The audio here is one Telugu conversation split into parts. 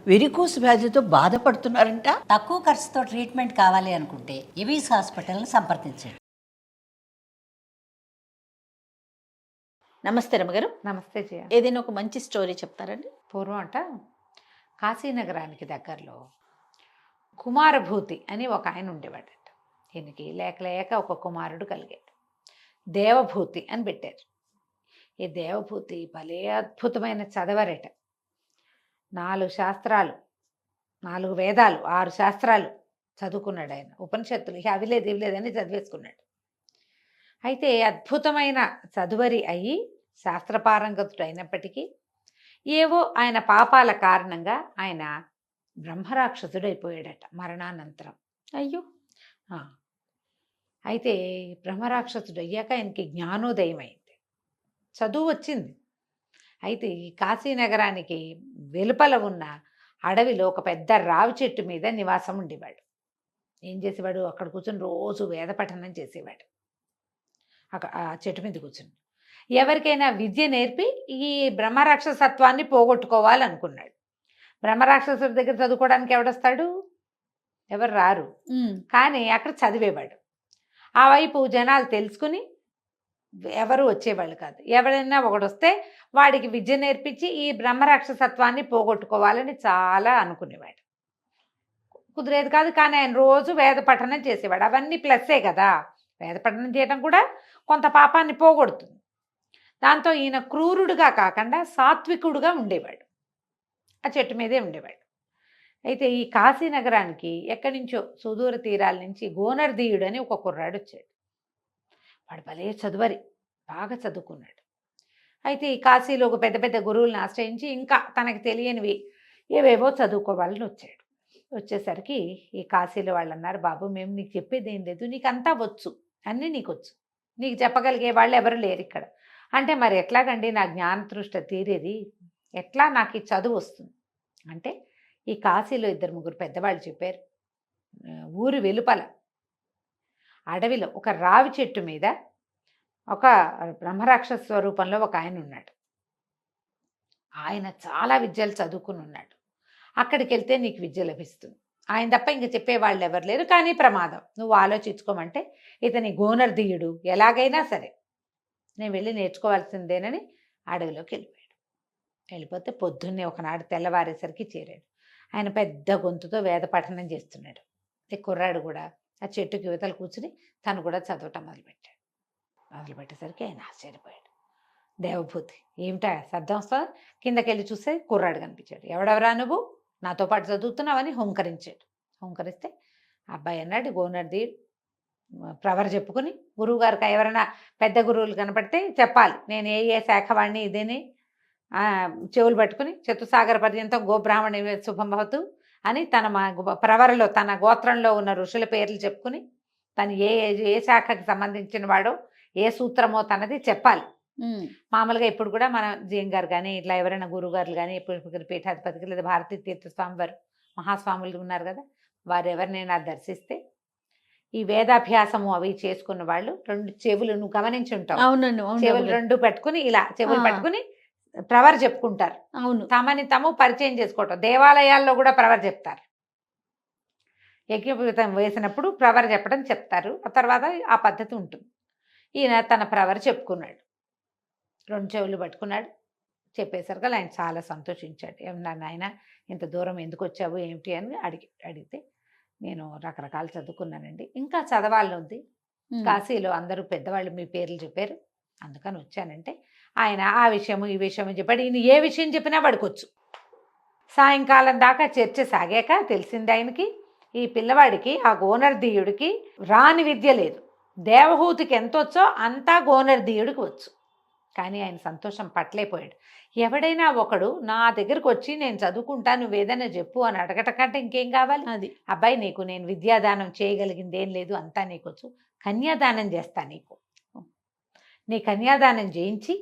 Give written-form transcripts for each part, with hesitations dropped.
వెరికోస్ వ్యాధితో బాధపడుతున్నారంట. తక్కువ ఖర్చుతో ట్రీట్మెంట్ కావాలి అనుకుంటే ఎవిస్ హాస్పిటల్ని సంప్రదించండి. నమస్తే రమ్మగారు. నమస్తే జయ. ఏదైనా ఒక మంచి స్టోరీ చెప్తారండి? పూర్వం కాశీనగరానికి దగ్గరలో కుమారభూతి అని ఒక ఆయన ఉండేవాడట. ఈయనకి లేక లేక ఒక కుమారుడు కలిగాడు. దేవభూతి అని పెట్టారు. ఈ దేవభూతి భలే అద్భుతమైన చదవరట. 4 శాస్త్రాలు, 4 వేదాలు, 6 శాస్త్రాలు చదువుకున్నాడు ఆయన. ఉపనిషత్తులు అవి లేదు ఇవి లేదని చదివేసుకున్నాడు. అయితే అద్భుతమైన చదువరి అయ్యి శాస్త్రపారంగతుడు అయినప్పటికీ ఏవో ఆయన పాపాల కారణంగా ఆయన బ్రహ్మరాక్షసుడైపోయాడట మరణానంతరం. అయ్యో. అయితే బ్రహ్మరాక్షసుడు అయ్యాక ఆయనకి జ్ఞానోదయం అయింది, చదువు వచ్చింది. అయితే ఈ కాశీనగరానికి వెలుపల ఉన్న అడవిలో ఒక పెద్ద రావి చెట్టు మీద నివాసం ఉండేవాడు. ఏం చేసేవాడు? అక్కడ కూర్చొని రోజు వేద పఠనం చేసేవాడు. ఆ చెట్టు మీద కూర్చుని ఎవరికైనా విద్య నేర్పి ఈ బ్రహ్మరాక్షసత్వాన్ని పోగొట్టుకోవాలనుకున్నాడు. బ్రహ్మరాక్షసుడి దగ్గర చదువుకోవడానికి ఎవడొస్తాడు? ఎవరు రారు. కానీ అక్కడ చదివేవాడు. ఆ వైపు జనాలు తెలుసుకుని ఎవరు వచ్చేవాళ్ళు కాదు. ఎవరైనా ఒకడొస్తే వాడికి విద్య నేర్పించి ఈ బ్రహ్మరాక్షసత్వాన్ని పోగొట్టుకోవాలని చాలా అనుకునేవాడు. కుదిరేది కాదు. కానీ ఆయన రోజు వేద పఠనం చేసేవాడు. అవన్నీ ప్లస్సే కదా. వేద పఠనం చేయడం కూడా కొంత పాపాన్ని పోగొడుతుంది. దాంతో ఈయన క్రూరుడుగా కాకుండా సాత్వికుడుగా ఉండేవాడు. ఆ చెట్టు మీదే ఉండేవాడు. అయితే ఈ కాశీనగరానికి ఎక్కడి నుంచో సుదూర తీరాల నుంచి గోనర్దీయుడు అని ఒక కుర్రాడు వచ్చాడు. వాడు భలే చదువరి, బాగా చదువుకున్నాడు. అయితే ఈ కాశీలో ఒక పెద్ద పెద్ద గురువులను ఆశ్రయించి ఇంకా తనకు తెలియనివి ఏవేవో చదువుకోవాలని వచ్చాడు. వచ్చేసరికి ఈ కాశీలో వాళ్ళు అన్నారు, బాబు మేము నీకు చెప్పేది ఏం లేదు, నీకు అంతా వచ్చు, అన్నీ నీకు వచ్చు, నీకు చెప్పగలిగే వాళ్ళు ఎవరు లేరు ఇక్కడ. అంటే మరి ఎట్లాగండి నా జ్ఞానతృష్ట తీరేది, ఎట్లా నాకు ఈ చదువు వస్తుంది అంటే ఈ కాశీలో 2-3 పెద్దవాళ్ళు చెప్పారు. ఊరి వెలుపల అడవిలో ఒక రావి చెట్టు మీద ఒక బ్రహ్మరాక్షస స్వరూపంలో ఒక ఆయన ఉన్నాడు. ఆయన చాలా విద్యలు చదువుకుని ఉన్నాడు. అక్కడికి వెళ్తే నీకు విద్య లభిస్తుంది. ఆయన తప్ప ఇంక చెప్పేవాళ్ళు ఎవరు లేరు. కానీ ప్రమాదం, నువ్వు ఆలోచించుకోమంటే ఇతని గోనర్దీయుడు ఎలాగైనా సరే నేను వెళ్ళి నేర్చుకోవాల్సిందేనని అడవిలోకి వెళ్ళిపోయాడు. వెళ్ళిపోతే పొద్దున్నే ఒకనాడు తెల్లవారేసరికి చేరాడు. ఆయన పెద్ద గొంతుతో వేద పఠనం చేస్తున్నాడు. కుర్రాడు కూడా ఆ చెట్టుకి యువతలు కూర్చుని తను కూడా చదవటం మొదలుపెట్టేసరికి ఆయన ఆశ్చర్యపోయాడు. దేవభూతి ఏమిటా శబ్దం వస్తా? కిందకెళ్ళి చూస్తే కుర్రాడు కనిపించాడు. ఎవడెవరా నువ్వు, నాతో పాటు చదువుతున్నావని హుంకరించాడు. హుంకరిస్తే అబ్బాయి అన్నాడు, గోనర్దీయుడు ప్రవర చెప్పుకుని గురువుగారికి ఎవరైనా పెద్ద గురువులు కనపడితే చెప్పాలి, నేను ఏ శాఖ వాడిని ఇదేని చెవులు పట్టుకుని చతుసాగర పర్యంతం గోబ్రాహ్మణి శుభం భవతు అని తన ప్రవరలో తన గోత్రంలో ఉన్న ఋషుల పేర్లు చెప్పుకుని తను ఏ శాఖకి సంబంధించిన వాడో ఏ సూత్రమో తనది చెప్పాలి. మామూలుగా ఇప్పుడు కూడా మన జీఎం గారు కానీ ఇట్లా ఎవరైనా గురువుగారులు కానీ ఇప్పుడు పీఠాధిపతికి లేదా భారతీ తీర్థస్వామి వారు మహాస్వాములు ఉన్నారు కదా, వారు ఎవరినైనా దర్శిస్తే ఈ వేదాభ్యాసము అవి చేసుకున్న వాళ్ళు 2 చెవులు నువ్వు గమనించి ఉంటావు. అవునండి. చెవులు 2 పెట్టుకుని ఇలా చెవులు పట్టుకుని ప్రవర్ చెప్పుకుంటారు. అవును. తమని తాము పరిచయం చేసుకోవటం. దేవాలయాల్లో కూడా ప్రవర్ చెప్తారు. యజ్ఞోపవీతం వేసినప్పుడు ప్రవర్ చెప్పడం చెప్తారు. ఆ తర్వాత ఆ పద్ధతి ఉంటుంది. ఈయన తన ప్రవర్ చెప్పుకున్నాడు. 2 చెవులు పట్టుకున్నాడు. చెప్పేసరికి ఆయన చాలా సంతోషించాడు. ఏమన్నా నాయన ఇంత దూరం ఎందుకు వచ్చావు ఏమిటి అని అడిగితే నేను రకరకాలు చదువుకున్నానండి, ఇంకా చదవాలని ఉంది, కాశీలో అందరూ పెద్దవాళ్ళు మీ పేర్లు చెప్పారు అందుకని వచ్చానంటే ఆయన ఆ విషయము ఈ విషయము చెప్పాడు. ఈయన ఏ విషయం చెప్పినా పడుకోవచ్చు. సాయంకాలం దాకా చర్చ సాగాక తెలిసింది ఆయనకి ఈ పిల్లవాడికి ఆ గోనర్దీయుడికి రాని విద్య లేదు. దేవహూతికి ఎంత వచ్చో అంతా గోనర్దీయుడికి వచ్చు. కానీ ఆయన సంతోషం పట్టలేకపోయాడు. ఎవడైనా ఒకడు నా దగ్గరకు వచ్చి నేను చదువుకుంటా నువ్వు ఏదైనా చెప్పు అని అడగట కంటే ఇంకేం కావాలి? అది అబ్బాయి నీకు నేను విద్యాదానం చేయగలిగింది ఏం లేదు, అంతా నీకొచ్చు, కన్యాదానం చేస్తా, నీ కన్యాదానం చేయించి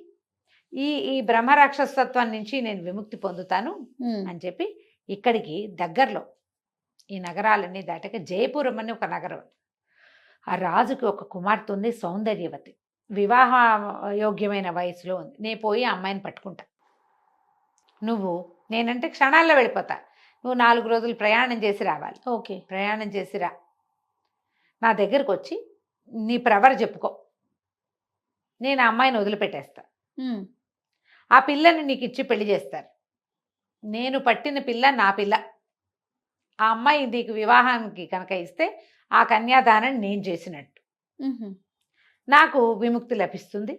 ఈ బ్రహ్మరాక్షసత్వం నుంచి నేను విముక్తి పొందుతాను అని చెప్పి ఇక్కడికి దగ్గరలో ఈ నగరాలన్నీ దాటక జయపురం అని ఒక నగరం. ఆ రాజుకి ఒక కుమార్తె ఉంది, సౌందర్యవతి, వివాహ యోగ్యమైన వయసులో ఉంది. నేను పోయి ఆ అమ్మాయిని పట్టుకుంటా, నువ్వు నేనంటే క్షణాల్లో వెళ్ళిపోతా, నువ్వు 4 రోజులు ప్రయాణం చేసి రావాలి. ఓకే. ప్రయాణం చేసి రా, నా దగ్గరకు వచ్చి నీ ప్రవర చెప్పుకో, నేను ఆ అమ్మాయిని వదిలిపెట్టేస్తా. ఉమ్. ఆ పిల్లని నీకు ఇచ్చి పెళ్లి చేస్తారు. నేను పట్టిన పిల్ల నా పిల్ల. ఆ అమ్మాయి నీకు వివాహానికి కనుక ఇస్తే ఆ కన్యాదానం నేను చేసినట్టు. ఉహుం. నాకు విముక్తి లభిస్తుంది.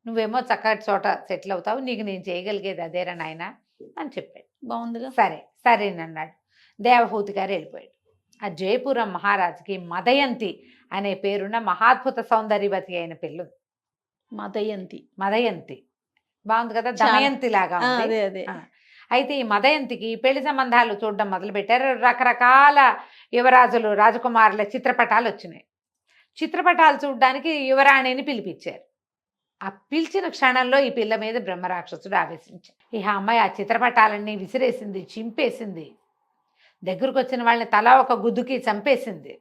నువ్వేమో చక్కటి చోట సెటిల్ అవుతావు. నీకు నేను చేయగలిగేది అదేరా నాయన అని చెప్పాడు. బాగుందిగా. సరే సరేనన్నాడు. దేవహూతి గారు వెళ్ళిపోయాడు. ఆ జయపురం మహారాజుకి మదయంతి అనే పేరున్న మహాద్భుత సౌందర్యవతి అయిన పిల్ల ఉంది. మదయంతి. మదయంతి బాగుంది కదా, చాలా. దమయంతి లాగా ఆ, ఉంది. అదే అదే. ఆ. అయితే ఈ మదయంతికి పెళ్లి సంబంధాలు చూడడం మొదలుపెట్టారు. రకరకాల యువరాజులు రాజకుమారుల చిత్రపటాలు వచ్చినాయి. చిత్రపటాలు చూడడానికి యువరాణిని పిలిపించారు. ఆ పిలిచిన క్షణంలో ఈ పిల్ల మీద బ్రహ్మరాక్షసుడు ఆవేశించాడు. ఈ అమ్మాయి ఆ చిత్రపటాలన్నీ విసిరేసింది, చింపేసింది. దగ్గరకు వచ్చిన వాళ్ళని తలా ఒక గుద్దుకి చంపేసింది.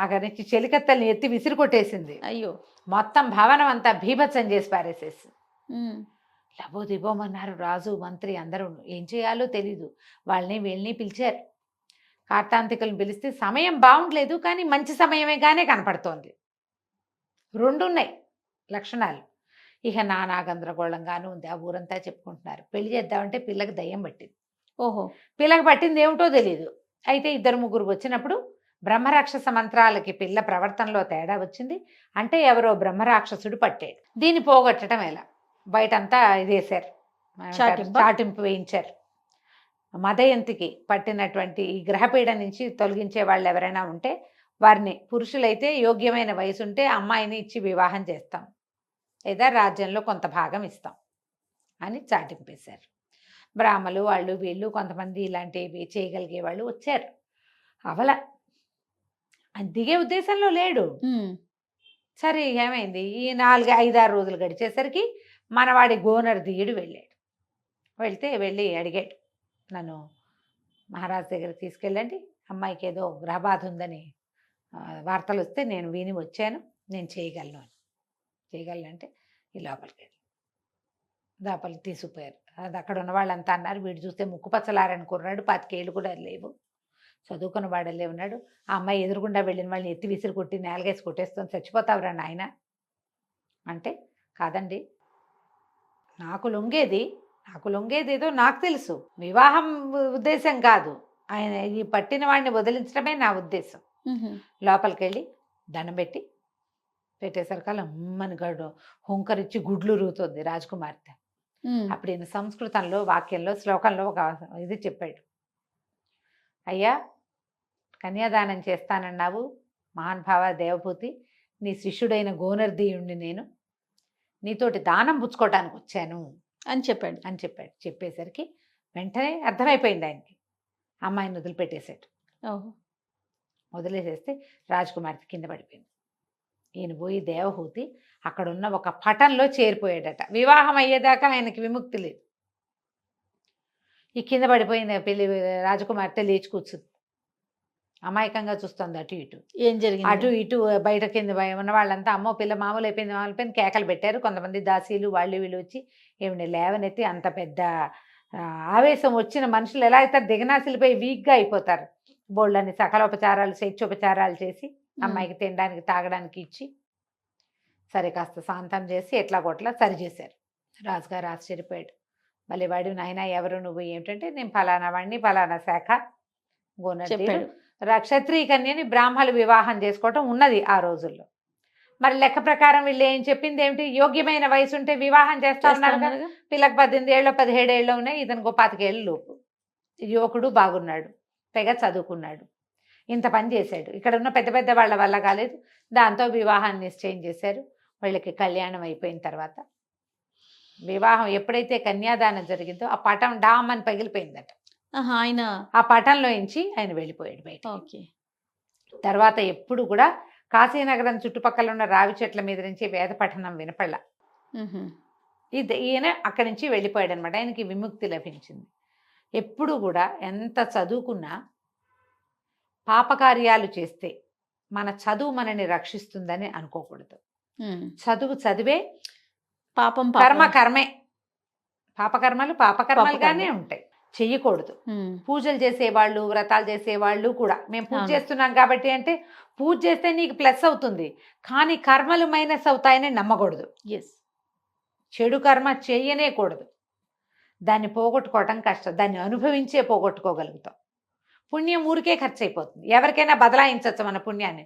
అక్కడి నుంచి చెలికత్తల్ని ఎత్తి విసిరి కొట్టేసింది. అయ్యో. మొత్తం భవనం అంతా భీభత్సం చేసి పారేసేసి ఉమ్. లబోదిబోమన్నారు రాజు మంత్రి అందరూ. ఏం చేయాలో తెలీదు. వాళ్ళని వీళ్ళని పిలిచారు. కార్తాంతికులను పిలిస్తే సమయం బాగుండలేదు, కానీ మంచి సమయమేగానే కనపడుతోంది. రెండున్నాయి లక్షణాలు. ఇక నానా గందరగోళంగానూ ఉంది. ఆ ఊరంతా చెప్పుకుంటున్నారు. పెళ్లి చేద్దామంటే పిల్లకి దయ్యం పట్టింది. ఓహో. పిల్లకి పట్టింది ఏమిటో తెలియదు. అయితే 2-3 వచ్చినప్పుడు బ్రహ్మరాక్షస మంత్రాలకి పిల్ల ప్రవర్తనలో తేడా వచ్చింది. అంటే ఎవరో బ్రహ్మరాక్షసుడు పట్టాడు. దీన్ని పోగొట్టడం ఎలా? బయటంతా ఇదేశారు, చాటింపు వేయించారు. మదయంతికి పట్టినటువంటి ఈ గ్రహపీడ నుంచి తొలగించే వాళ్ళు ఎవరైనా ఉంటే వారిని, పురుషులైతే యోగ్యమైన వయసు ఉంటే అమ్మాయిని ఇచ్చి వివాహం చేస్తాం, లేదా రాజ్యంలో కొంత భాగం ఇస్తాం అని చాటింపేశారు. బ్రాహ్మలు వాళ్ళు వీళ్ళు కొంతమంది ఇలాంటివి చేయగలిగే వాళ్ళు వచ్చారు. అవల దిగే ఉద్దేశంలో లేడు. ఉమ్. సరే ఏమైంది, ఈ 4-5-6 రోజులు గడిచేసరికి మనవాడి గోనర్దీయుడు వెళ్ళాడు. వెళ్ళి అడిగాడు, నన్ను మహారాజు దగ్గరికి తీసుకెళ్ళండి, అమ్మాయికి ఏదో గ్రహబాధ ఉందని వార్తలు వస్తే నేను విని వచ్చాను, నేను చేయగలను అని. చేయగలనంటే ఈ లోపలికి తీసుకుపోయారు. అది అక్కడ ఉన్న వాళ్ళంతా అన్నారు, వీడు చూస్తే ముక్కుపచ్చలారని కుర్రాడు, 25 ఏళ్ళు కూడా లేవు, చదువుకున్న వాడల్లే ఉన్నాడు. ఆ అమ్మాయి ఎదురుగుండా వెళ్ళిన వాళ్ళని ఎత్తి విసిరి కొట్టి నేలగేసి కొట్టేస్తుంది, చచ్చిపోతావురా నాయన అంటే, కాదండి నాకు లొంగేది ఏదో నాకు తెలుసు, వివాహం ఉద్దేశం కాదు, ఆయన ఈ పట్టిన వాడిని వదిలించడమే నా ఉద్దేశం. ఉహుం. లోపలికి వెళ్ళి దండం పెట్టేసరికల్లా అమ్మని గడు హుంకరించి గుడ్లు రూతుంది రాజకుమార్తె. ఉమ్. అప్పుడు ఈయన సంస్కృతంలో వాక్యంలో శ్లోకంలో ఒక ఇది చెప్పాడు. అయ్యా, కన్యాదానం చేస్తానన్నావు మహానుభావ దేవభూతి, నీ శిష్యుడైన గోనర్దీయుణ్ణి నేను, నీతోటి దానం పుచ్చుకోవటానికి వచ్చాను అని చెప్పాడు. చెప్పేసరికి వెంటనే అర్థమైపోయింది ఆయనకి. అమ్మాయిని వదిలిపెట్టేశాడు. ఓహో. వదిలేసేస్తే రాజకుమార్తె కింద పడిపోయింది. ఈయన పోయి దేవహూతి అక్కడున్న ఒక పటంలో చేరిపోయాడట. వివాహం అయ్యేదాకా ఆయనకి విముక్తి లేదు. ఈ కింద పడిపోయిన పెళ్లి రాజకుమార్తె లేచి కూర్చుంది. అమాయకంగా చూస్తుంది అటు ఇటు. ఏం జరిగింది? అటు ఇటు బయట కింద ఉన్న వాళ్ళంతా అమ్మో పిల్ల మామూలు అయిపోయింది కేకలు పెట్టారు. కొంతమంది దాసీలు వాళ్ళు వీళ్ళు వచ్చి ఏమిటి లేవనెత్తి, అంత పెద్ద ఆవేశం వచ్చిన మనుషులు ఎలా అయితే దిగనాసిలిపోయి వీక్గా అయిపోతారు. బోళ్ళని సకలోపచారాలు స్వేచ్ఛోపచారాలు చేసి అమ్మాయికి తినడానికి తాగడానికి ఇచ్చి సరే కాస్త శాంతం చేసి ఎట్లా కొట్లా సరి చేశారు. రాజుగారు ఆశ్చర్యపోయాడు. మళ్ళీ వాడు నాయన ఎవరు నువ్వు ఏమిటంటే, నేను ఫలానా వాడిని, ఫలానా శాఖ గోనర్దీయుడు, క్షత్రియ కన్యని బ్రాహ్మలు వివాహం చేసుకోవటం ఉన్నది ఆ రోజుల్లో. మరి లెక్క ప్రకారం వీళ్ళు ఏం చెప్పింది ఏమిటి, యోగ్యమైన వయసు ఉంటే వివాహం చేస్తా ఉన్నారు కదా. పిల్లకి 18 ఏళ్ళు 17 ఏళ్ళు ఉన్నాయి, ఇతను 25 ఏళ్ళు లోపు. యువకుడు బాగున్నాడు, పైగా చదువుకున్నాడు, ఇంత పని చేశాడు. ఇక్కడ ఉన్న పెద్ద పెద్ద వాళ్ళ వల్ల కాలేదు. దాంతో వివాహాన్ని నిశ్చయం చేశారు. వాళ్ళకి కళ్యాణం అయిపోయిన తర్వాత వివాహం ఎప్పుడైతే కన్యాదానం జరిగిందో ఆ పటం డామ్ అని పగిలిపోయిందట. ఆయన ఆ పటంలో నుంచి ఆయన వెళ్ళిపోయాడు బయట. ఓకే. తర్వాత ఎప్పుడు కూడా కాశీనగరం చుట్టుపక్కల ఉన్న రావి చెట్ల మీద నుంచి వేద పఠనం వినపడలా. ఈయన అక్కడి నుంచి వెళ్ళిపోయాడు అనమాట. ఆయనకి విముక్తి లభించింది. ఎప్పుడు కూడా ఎంత చదువుకున్నా పాపకార్యాలు చేస్తే మన చదువు మనని రక్షిస్తుందని అనుకోకూడదు. చదువే పాపం కర్మే. పాపకర్మలుగానే ఉంటాయి. చెయ్యకూడదు. ఉమ్, పూజలు చేసేవాళ్ళు, వ్రతాలు చేసేవాళ్ళు కూడా మేము పూజ అవును. చేస్తున్నాం కాబట్టి అంటే పూజ చేస్తే నీకు ప్లస్ అవుతుంది, కానీ కర్మలు మైనస్ అవుతాయని నమ్మకూడదు. ఎస్. చెడు కర్మ చేయనే కూడదు. దాన్ని పోగొట్టుకోవటం కష్టం, దాన్ని అనుభవించే పోగొట్టుకోగలుగుతాం. పుణ్యం ఊరికే ఖర్చు అయిపోతుంది. ఎవరికైనా బదలాయించవచ్చు మన పుణ్యాన్ని,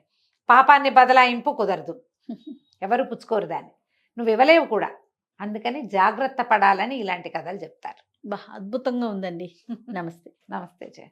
పాపాన్ని బదలాయింపు కుదరదు. ఎవరు పుచ్చుకోరు దాన్ని, నువ్వు ఇవ్వలేవు కూడా. అందుకని జాగ్రత్త పడాలని ఇలాంటి కథలు చెప్తారు. బా అద్భుతంగా ఉందండి. నమస్తే. నమస్తే జయ.